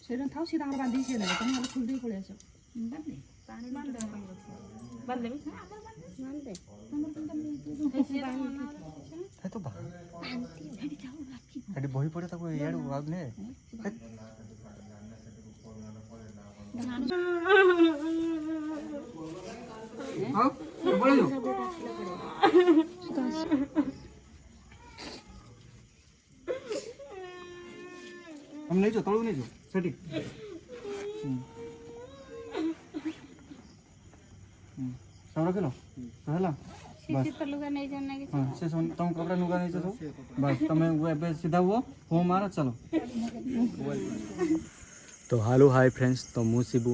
ସେଇଟା ଥାଉ ସିଏ ତାଙ୍କର ବାନ୍ଧିକି ସିଏ ଦେବେ ତମେ ଖୋଲି ଦେଇ ପଳେଇ ଆସ ବହି ପଡେ ତାକୁ ଇଆଡୁ ନେ हम नहीं जो तळू नहीं जो सेठी सब रखिलो तो हला बस लुगा नहीं जाना कि हां से तुम कपड़ा नुगा नहीं जो बस तुम एबे सीधा वो हो मार चलो तो हेलो हाय फ्रेंड्स तो मु शिबू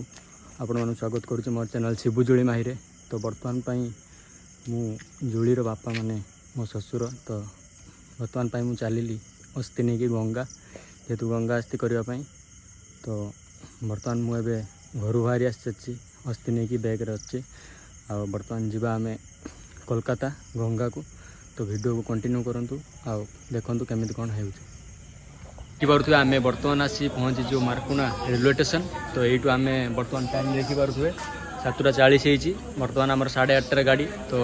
आपण मानु स्वागत करूछु मोर चैनल शिबू जुली माही रे तो वर्तमान पई मु जुली रो बापा माने मो ससुर तो वर्तमान पई मु चलिली अस्थि नहीं कि गंगा जेतु गंगा अस्थि करबा पई तो वर्तमान मु एबे घर बाहरी आसी अस्थि नहीं कि बैग रे अछि आ वर्तमान जीवा आमे कोलकाता गंगा को तो वीडियो को कंटिन्यू करंतु आ देखंतु केमिति कोन हेउछ कि पारुथुवे आमे वर्तमान आसी पहुँची जो मारकुना रेलवे स्टेशन तो यू आम बर्तमान टाइम देखी पारे 7:40 होती बर्तमान आम 8:30 गाड़ी तो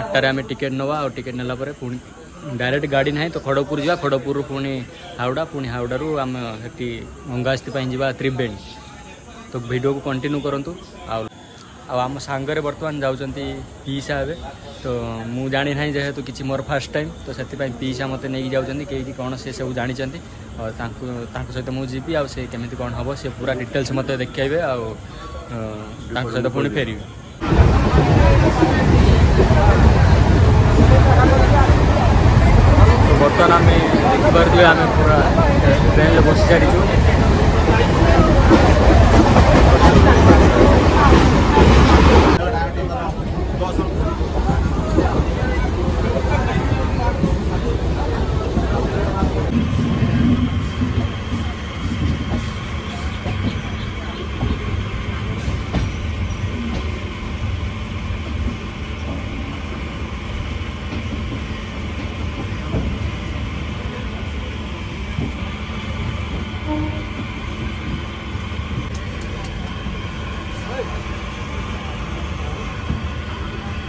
8टार आम टिकेट नवा और टिकेट नेला पुणी डायरेक्ट गाड़ी ना तो खड़गपुर जा खड़गपुर पुणी हावड़ा पुणी हावड़ारू आम से गंगा आस्ती जा त्रिवेणी तो वीडियो को कंटिन्यू करूँ आम सांगरे बर्तमान जाऊँगी पीसा हे तो मु जानी ना जेहेतु किसी मोर फास्ट टाइम तो से पीसा मत नहीं जाऊँगी कहीं कौन से सब जानी और सहित मुझे आ केमी कौन हम से पूरा डिटेल्स मत देखिए सहित पुणी फेर बर्तमान आम देखिपे आम पूरा ट्रेन बस सारी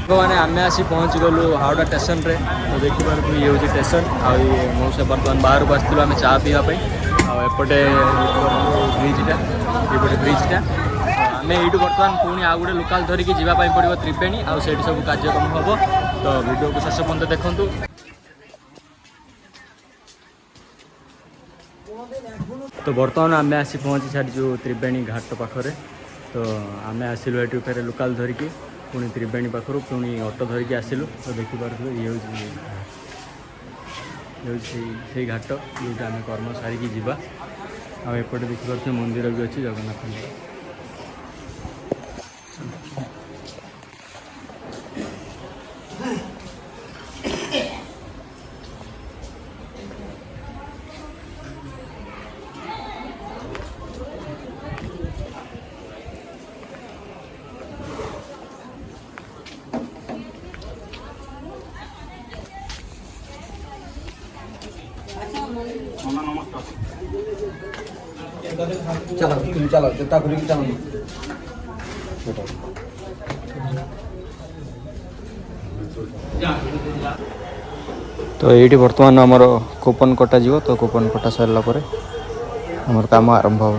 मैंने आम आसी पहुँच गलु हावड़ा स्टेशन रे तो देखिए ये हूँ स्टेशन आए मौसा बर्तमान बाहर को आसलु आम चा पीवाई आपटे ब्रिजटा ये ब्रिजटा आम यू बर्तमान पुणी आउ गोटे लोकाल धरिकी जावाई पड़ो त्रिवेणी आउ से सब कार्यक्रम हम तो वीडियो को शेष पर्यंत देखूँ तो बर्तमान आम आसी पहुँची सारी त्रिवेणी घाट पाखरे तो आम आसलु ये फेर लोकाल धरिकी पुणी त्रिवेणी पाखर पुणी ऑटो धरिकी आसलु तो देखिपे ये से घाट जो आम कर्म सारिकी जावा आपटे देखिपे मंदिर भी अच्छी जगन्नाथ चलो तुम चलो जता खुली चलो तो ये बर्तमान आमर कूपन कटा जीव तो कूपन कटा सारा पर आमर काम आरंभ हो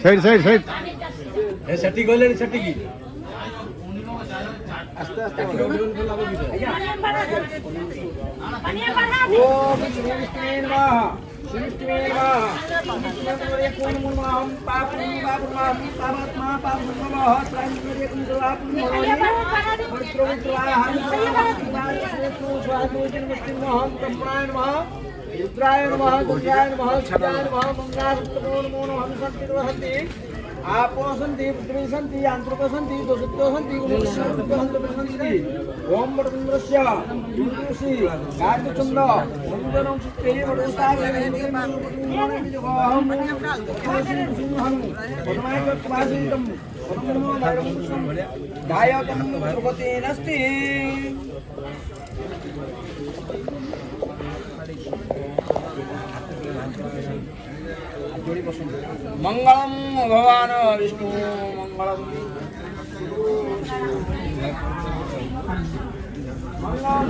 साइड साइड साइड सेठी गले सेठी की आस्ते आस्ते रुद्राय नमः दुर्गाय नमः शिवाय नमः मंगलारूपो नमो नमः हनुसंति आपो सन्ति पृथ्वी सन्ति आंतरिको सन्ति दोषितो सन्ति गुणेश्वरो सन्ति ओम वरुणस्य दुर्दुषि गार्गचंड सुंदरं चित्ते वरुताय गायकं प्रभते नस्ति मंगलम भगवान विष्णु मंगलम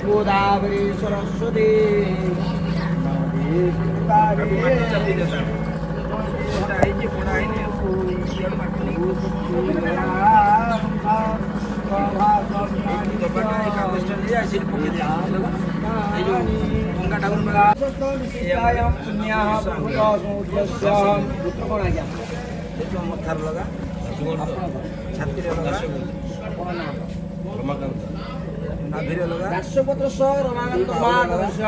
गोदावरी सरस्वती राष्ट्रपत्र रमानंद मानवस्य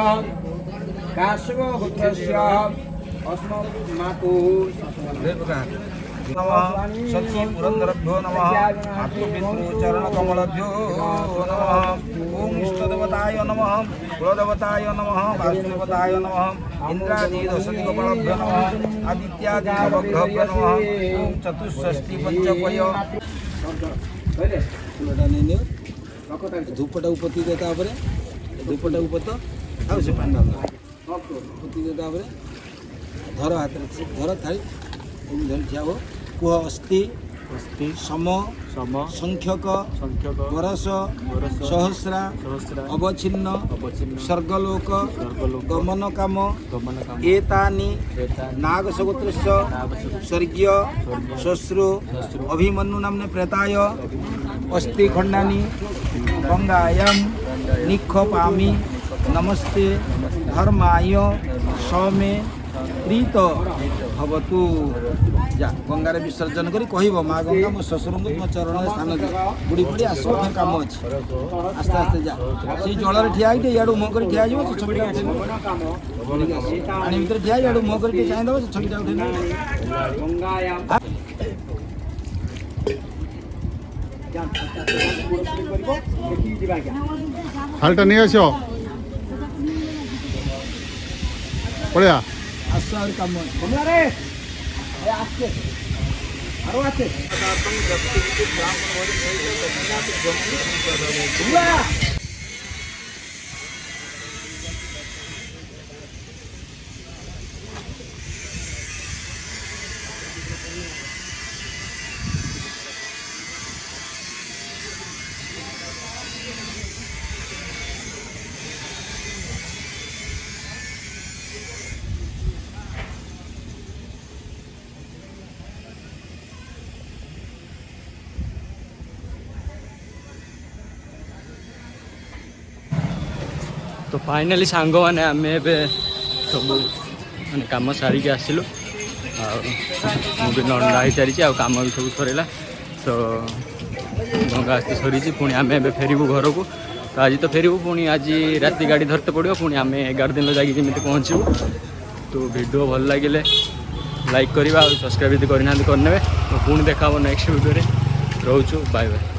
काश्यप गोत्रस्य अस्मत् मातुः सती पुरंदरभ्यो नमः मातृपितृ चरण कमलभ्यो नमः ओम इष्टदेवताय नमः कुलदेवताय नमः वासुदेवताय नमः इंद्रादि दशति गोपालभ्यो नमः आदित्यादि नवग्रहभ्यो नमः ओम चतुष्षष्टि पंचपय धूपटा उपति देता धूपटा उपत आउ से पानी डाल उपति देता धर हाथ धर थाली धर ठिया हो कुह अस्ति सम संख्यक वर्ष सहस्रा अवच्छिन्न स्वर्गलोक गमन काम एतानि नागसगोत्रस्य स्वर्गीय श्वश्रु अभिमन्यु नाम्ने प्रेताय अस्ति खंडानि गंगायां निक्षेपामि नमस्ते धर्माय सौमे प्रीत भवतु जा गंगार विसर्जन करी कहब माँ गंगा मो शशुर मो चरण स्थान दे बुड़ी बुड़ी आस कम अच्छे आस्ते आस्ते जा से जल ठिया इडू मुह कर ठिया छविटा पानी भर ठिया इडू मुह कर चाहिए छविटा उठे थालटा नहीं आस पड़िया आस कम कमला रे आस्ते आरो आस्ते तो फाइनाली सांग मैंने आम सब मैंने कम सारिक आसिलु मुझे नंदा हो सारी कम भी सब सरला तो गंगा आस्ते सरी पुणी आम ए फेरबू घर को तो आज तो फेरबू पुणी आज राति गाड़ी धरते पड़ो पुणी आम 11 दिन जाकि जमी पहुँचू तो वीडियो भल लगे लाइक करवा सब्सक्राइब करना करने तो पुणी देखा नेक्स्ट वीडियो रोचु बाय बाय।